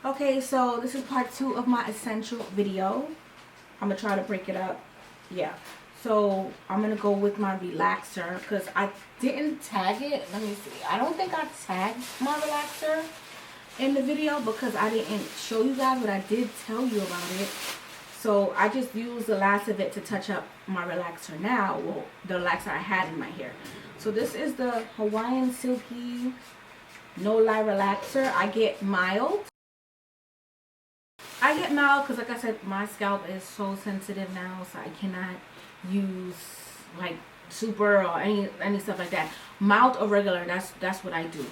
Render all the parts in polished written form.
Okay, so this is part 2 of my essential video. I'm gonna try to break it up. Yeah. So I'm gonna go with my relaxer because I didn't tag it. Let me see. I don't think I tagged my relaxer in the video because I didn't show you guys, but I did tell you about it. So I just used the last of it to touch up my relaxer now. Well, the relaxer I had in my hair. So this is the Hawaiian Silky No Lie Relaxer. I get mild. I get mild because, like I said, my scalp is so sensitive now, so I cannot use like super or any stuff like that. Mild or regular, that's what I do.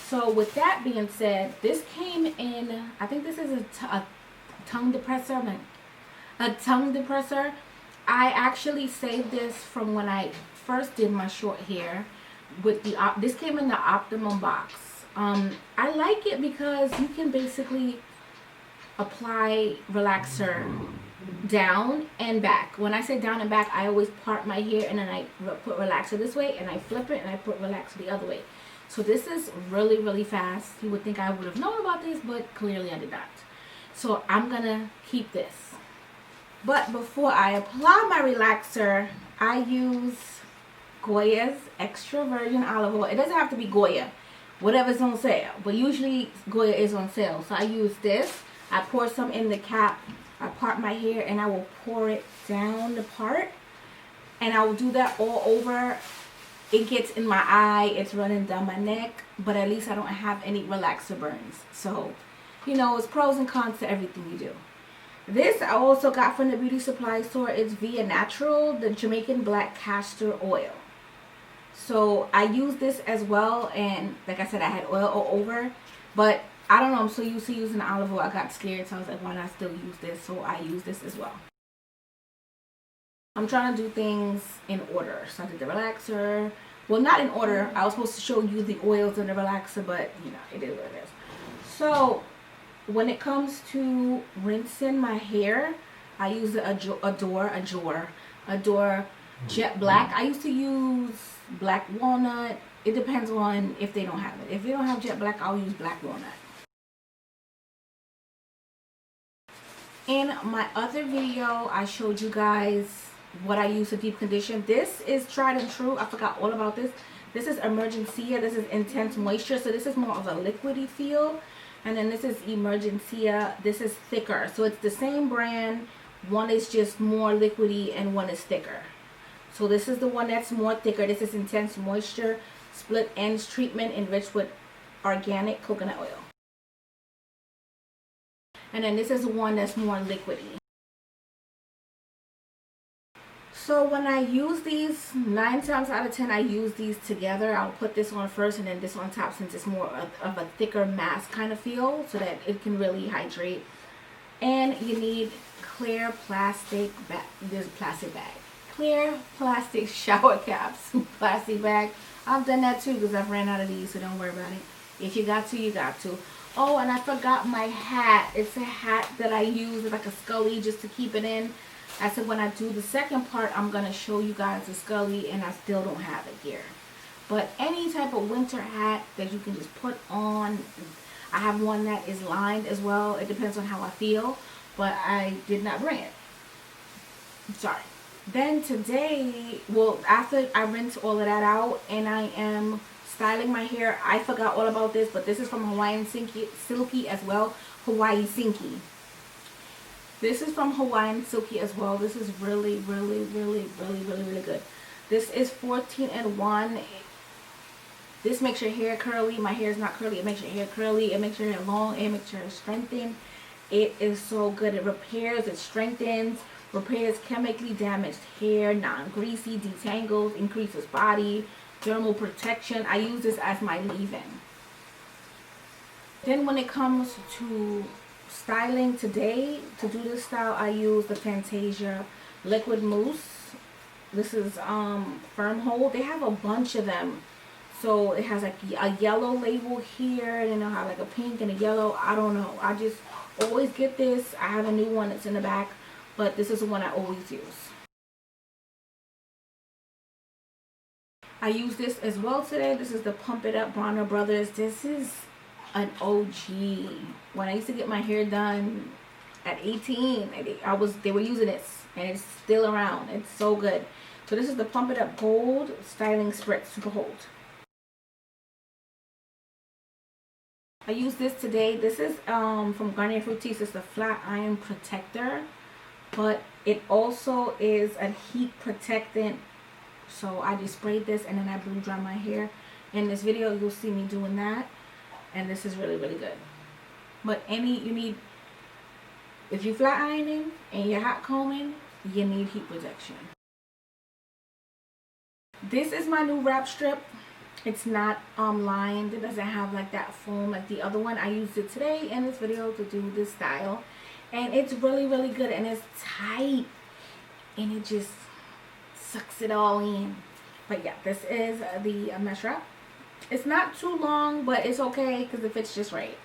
So with that being said, this came in, I think this is a tongue depressor, like a tongue depressor. I actually saved this from when I first did my short hair with the this came in the Optimum box. I like it because you can basically apply relaxer down and back. When I say down and back, I always part my hair and then I put relaxer this way and I flip it and I put relaxer the other way. So this is really, really fast. You would think I would have known about this, but clearly I did not. So I'm gonna keep this. But before I apply my relaxer, I use Goya's extra virgin olive oil. It doesn't have to be Goya, whatever's on sale, but usually Goya is on sale. So I use this. I pour some in the cap. I part my hair and I will pour it down the part. And I will do that all over. It gets in my eye. It's running down my neck. But at least I don't have any relaxer burns. So, you know, it's pros and cons to everything you do. This I also got from the beauty supply store. It's Via Natural, the Jamaican Black Castor Oil. So I use this as well. And like I said, I had oil all over. But I don't know, I'm so used to using olive oil. I got scared, so I was like, why not still use this? So I use this as well. I'm trying to do things in order. So I did the relaxer. Well, not in order. I was supposed to show you the oils and the relaxer, but, you know, it is what it is. So when it comes to rinsing my hair, I use the Adore Jet Black. I used to use Black Walnut. It depends on if they don't have it. If they don't have Jet Black, I'll use Black Walnut. In my other video, I showed you guys what I use to deep condition. This is tried and true. I forgot all about this. This is Emergencia. This is Intense Moisture. So this is more of a liquidy feel. And then this is Emergencia. This is thicker. So it's the same brand. One is just more liquidy and one is thicker. So this is the one that's more thicker. This is Intense Moisture Split Ends Treatment enriched with organic coconut oil. And then this is the one that's more liquidy. So when I use these, 9 times out of 10 I use these together. I'll put this on first and then this on top, since it's more of a thicker mask kind of feel, so that it can really hydrate. And you need clear plastic bag. There's a plastic bag. Clear plastic shower caps. Plastic bag. I've done that too because I've ran out of these, so don't worry about it. If you got to, you got to. Oh, and I forgot my hat. It's a hat that I use. It's like a scully just to keep it in. I said when I do the second part, I'm going to show you guys the scully, and I still don't have it here. But any type of winter hat that you can just put on. I have one that is lined as well. It depends on how I feel, but I did not bring it. Sorry. Then today, well, after I rinse all of that out and I am styling my hair, I forgot all about this, but this is from Hawaiian Silky as well. Hawaii Silky. This is from Hawaiian Silky as well. This is really, really, really, really, really, really good. This is 14-in-1. This makes your hair curly. My hair is not curly. It makes your hair curly. It makes your hair long. It makes your hair strengthen. It is so good. It repairs. It strengthens. Repairs chemically damaged hair. Non-greasy. Detangles. Increases body. Thermal protection. I use this as my leave-in. Then when it comes to styling today, to do this style, I use the Fantasia Liquid Mousse. This is firm hold. They have a bunch of them. So it has like a yellow label here, and then I have like a pink and a yellow. I don't know. I just always get this. I have a new one that's in the back, but this is the one I always use. I use this as well today. This is the Pump It Up Bronner Brothers. This is an OG. When I used to get my hair done at 18, they were using this, and it's still around. It's so good. So this is the Pump It Up Gold Styling Spritz Gold. I used this today. This is from Garnier Fructis. It's the Flat Iron Protector, but it also is a heat protectant. So I just sprayed this and then I blow dry my hair. In this video, you'll see me doing that, and this is really, really good. But you need, if you're flat ironing and you're hot combing, you need heat protection. This is my new wrap strip. It's not lined. It doesn't have like that foam like the other one. I used it today in this video to do this style, and it's really, really good, and it's tight, and it just sucks it all in. But yeah, this is the mesh wrap. It's not too long, but it's okay because it fits just right.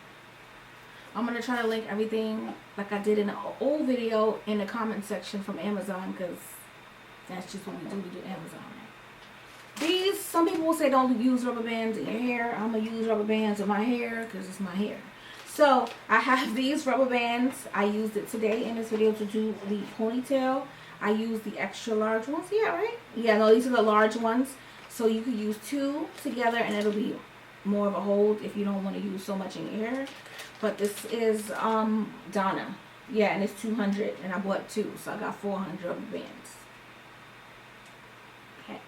I'm going to try to link everything like I did in an old video in the comment section from Amazon, because that's just what we do Amazon. These, some people will say don't use rubber bands in your hair. I'm going to use rubber bands in my hair because it's my hair. So I have these rubber bands. I used it today in this video to do the ponytail. I used the extra large ones. Yeah, right? Yeah, no, these are the large ones. So you could use 2 together and it'll be more of a hold if you don't want to use so much in your hair. But this is Donna. Yeah, and it's 200, and I bought 2, so I got 400 rubber bands. Okay.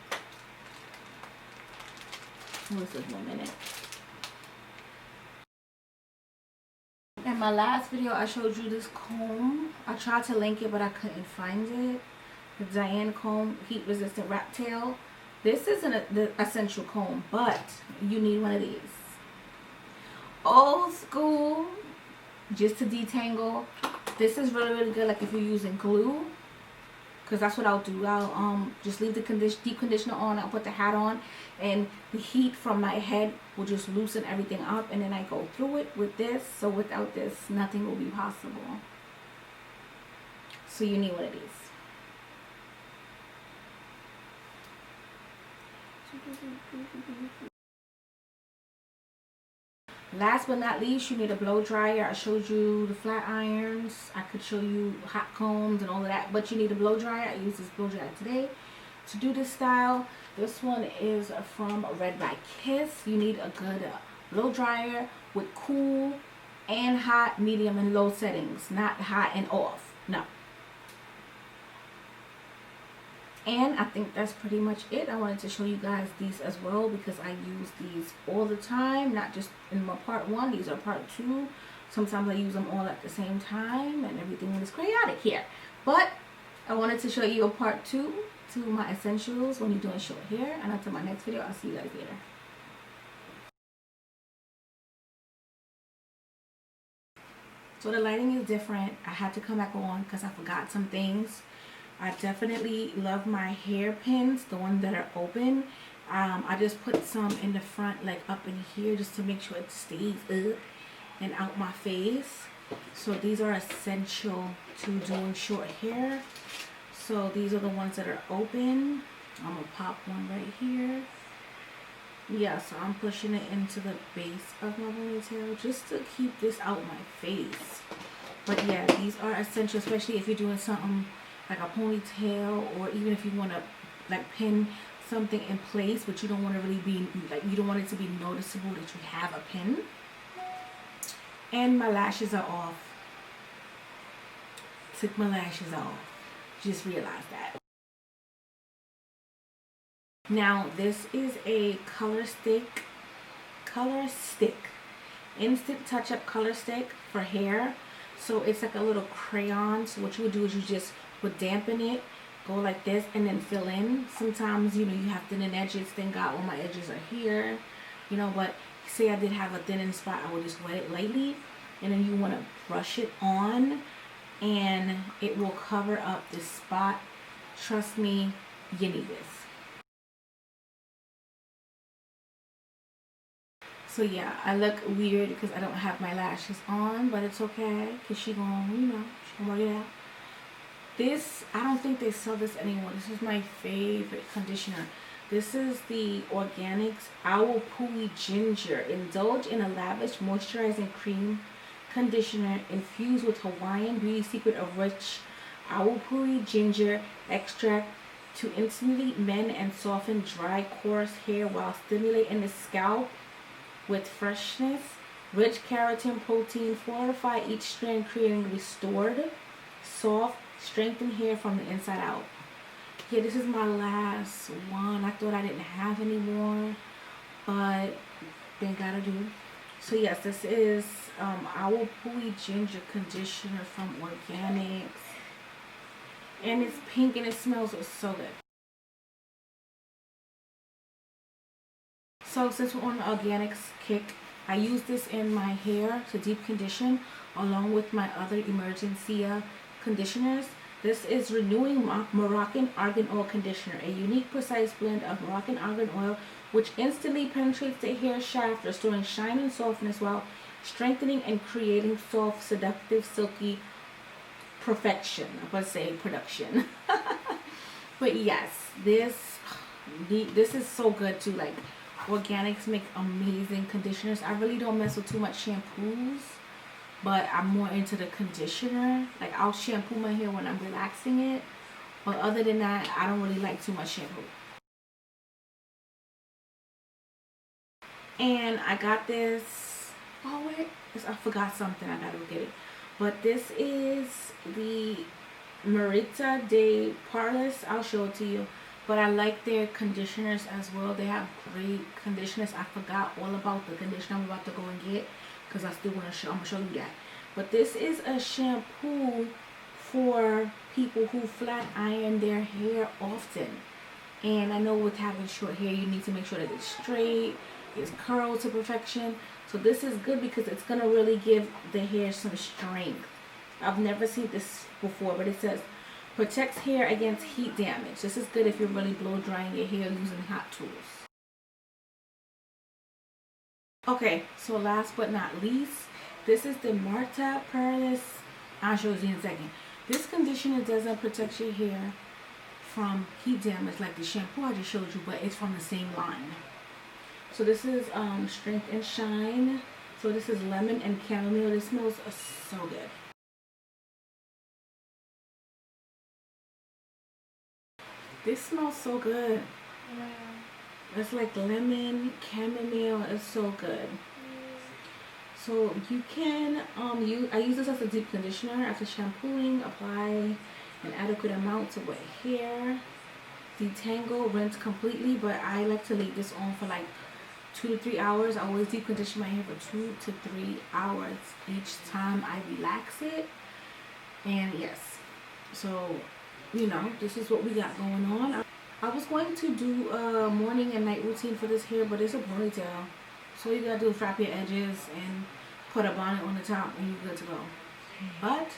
This is 1 minute. In my last video, I showed you this comb. I tried to link it, but I couldn't find it. The Diane comb, heat resistant rat tail. This isn't the essential comb, but you need one of these. Old school, just to detangle. This is really, really good, like if you're using glue, because that's what I'll do. I'll just leave the deep conditioner on. I'll put the hat on, and the heat from my head will just loosen everything up, and then I go through it with this. So without this, nothing will be possible. So you need one of these. Last but not least, you need a blow dryer. I showed you the flat irons. I could show you hot combs and all of that, but you need a blow dryer. I use this blow dryer today to do this style. This one is from Red by Kiss. You need a good blow dryer with cool and hot, medium and low settings, not hot and off. No. And I think that's pretty much it. I wanted to show you guys these as well because I use these all the time, not just in my part 1. These are part 2. Sometimes I use them all at the same time and everything is chaotic here. But I wanted to show you a part 2 to my essentials when you're doing short hair. And until my next video, I'll see you guys later. So the lighting is different. I had to come back on because I forgot some things. I definitely love my hairpins, the ones that are open. I just put some in the front, like up in here, just to make sure it stays up and out my face. So these are essential to doing short hair. So these are the ones that are open. I'm going to pop one right here. Yeah, so I'm pushing it into the base of my ponytail just to keep this out my face. But yeah, these are essential, especially if you're doing something like a ponytail, or even if you want to like pin something in place, but you don't want to really be like, you don't want it to be noticeable that you have a pin. And my lashes are off. Took my lashes off. Just realized that. Now this is a color stick instant touch-up color stick for hair. So it's like a little crayon. So what you would do is you just would dampen it, go like this, and then fill in. Sometimes, you know, you have thinning edges. Thank God all my edges are here, you know, but say I did have a thinning spot, I would just wet it lightly, and then you want to brush it on, and it will cover up this spot. Trust me, you need this. So yeah, I look weird because I don't have my lashes on, but it's okay because she gonna, you know, she gonna work it out. This, I don't think they sell this anymore. This is my favorite conditioner. This is the Organics Owl Pui Ginger. Indulge in a lavish moisturizing cream conditioner infused with Hawaiian beauty secret of rich Owl Pui ginger extract to intimidate men and soften dry, coarse hair while stimulating the scalp with freshness. Rich keratin protein fortify each strand, creating restored, soft, strengthened hair from the inside out. Yeah, this is my last one. I thought I didn't have any more, but they gotta do. So yes, this is Owl Pui Ginger Conditioner from Organics. And it's pink and it smells so good. So since we're on the organics kick, I use this in my hair to deep condition along with my other Emergencia conditioners. This is Renewing Moroccan Argan Oil Conditioner, a unique precise blend of Moroccan argan oil which instantly penetrates the hair shaft, restoring shine and softness while strengthening and creating soft, seductive, silky perfection. I was say production. But yes, this is so good too. Like, Organics make amazing conditioners. I really don't mess with too much shampoos, but I'm more into the conditioner. Like, I'll shampoo my hair when I'm relaxing it, but other than that, I don't really like too much shampoo. And I got this, oh wait, I forgot something, I gotta get it. But this is the Merita de Parles. I'll show it to you. But I like their conditioners as well. They have great conditioners. I forgot all about the conditioner I'm about to go and get, because I still want to show, I'm going to show you that. But this is a shampoo for people who flat iron their hair often. And I know with having short hair, you need to make sure that it's straight, it's curled to perfection. So this is good because it's going to really give the hair some strength. I've never seen this before, but it says protects hair against heat damage. This is good if you're really blow drying your hair using hot tools. Okay, so last but not least, this is the Marta Perlis. I'll show you in a second. This conditioner doesn't protect your hair from heat damage like the shampoo I just showed you, but it's from the same line. So this is Strength and Shine. So this is lemon and chamomile. This smells so good. This smells so good. Yeah. It's like lemon, chamomile. It's so good. So you can I use this as a deep conditioner. After shampooing, apply an adequate amount to wet hair. Detangle, rinse completely, but I like to leave this on for like 2 to 3 hours. I always deep condition my hair for 2 to 3 hours each time I relax it. And yes, so you know, this is what we got going on. I was going to do a morning and night routine for this hair, but it's a ponytail. So you gotta do is wrap your edges and put a bonnet on the top and you're good to go. But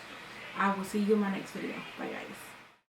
I will see you in my next video. Bye guys.